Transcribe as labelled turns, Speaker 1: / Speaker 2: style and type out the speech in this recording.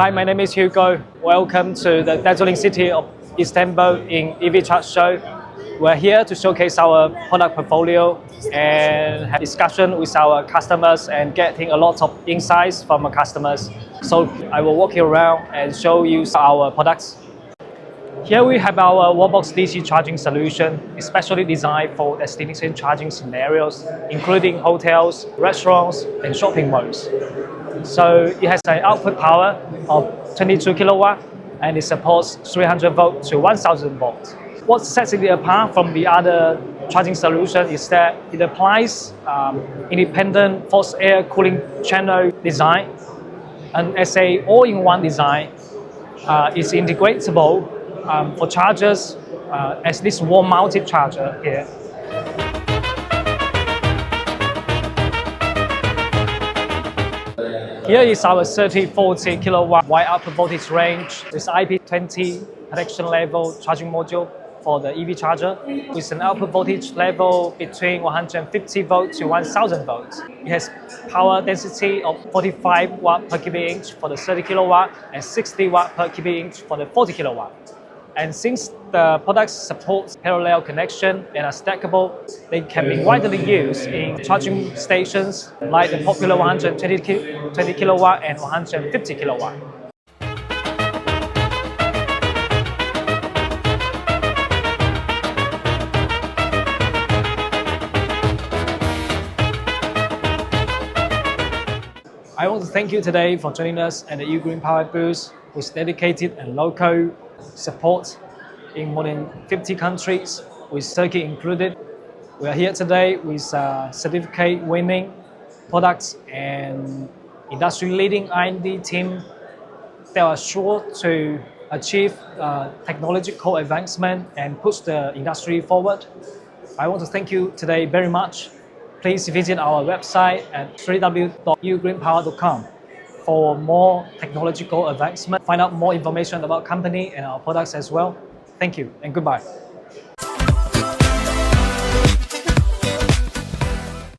Speaker 1: Hi, my name is Hugo. Welcome to the dazzling city of Istanbul in EV Charge Show. We're here to showcase our product portfolio and have discussion with our customers and getting a lot of insights from our customers. So I will walk you around and show you our products. Here we have our wallbox DC charging solution, especially designed for destination charging scenarios, including hotels, restaurants, and shopping malls. So it has an output power of 22 kilowatt and it supports 300 volt to 1000 volts. What sets it apart from the other charging solution is that it applies independent forced air cooling channel design, and as a all-in-one design, it's integratable for chargers as this wall-mounted charger here. Here is our 30-40 kilowatt wide output voltage range with IP20 protection level charging module for the EV charger with an output voltage level between 150 volts to 1000 volts. It has power density of 45 watt per cubic inch for the 30 kilowatt and 60 watt per cubic inch for the 40 kilowatt. And since the products support parallel connection and are stackable, they can be widely used in charging stations like the popular 120 kilowatt and 150 kilowatt. I want to thank you today for joining us at the UUGreenPower booth with dedicated and local support in more than 50 countries, with Turkey included. We are here today with certificate-winning products and industry-leading R&D team that are sure to achieve technological advancement and push the industry forward. I want to thank you today very much. Please visit our website at www.uugreenpower.com for more technological advancement. Find out more information about company and our products as well. Thank you and goodbye.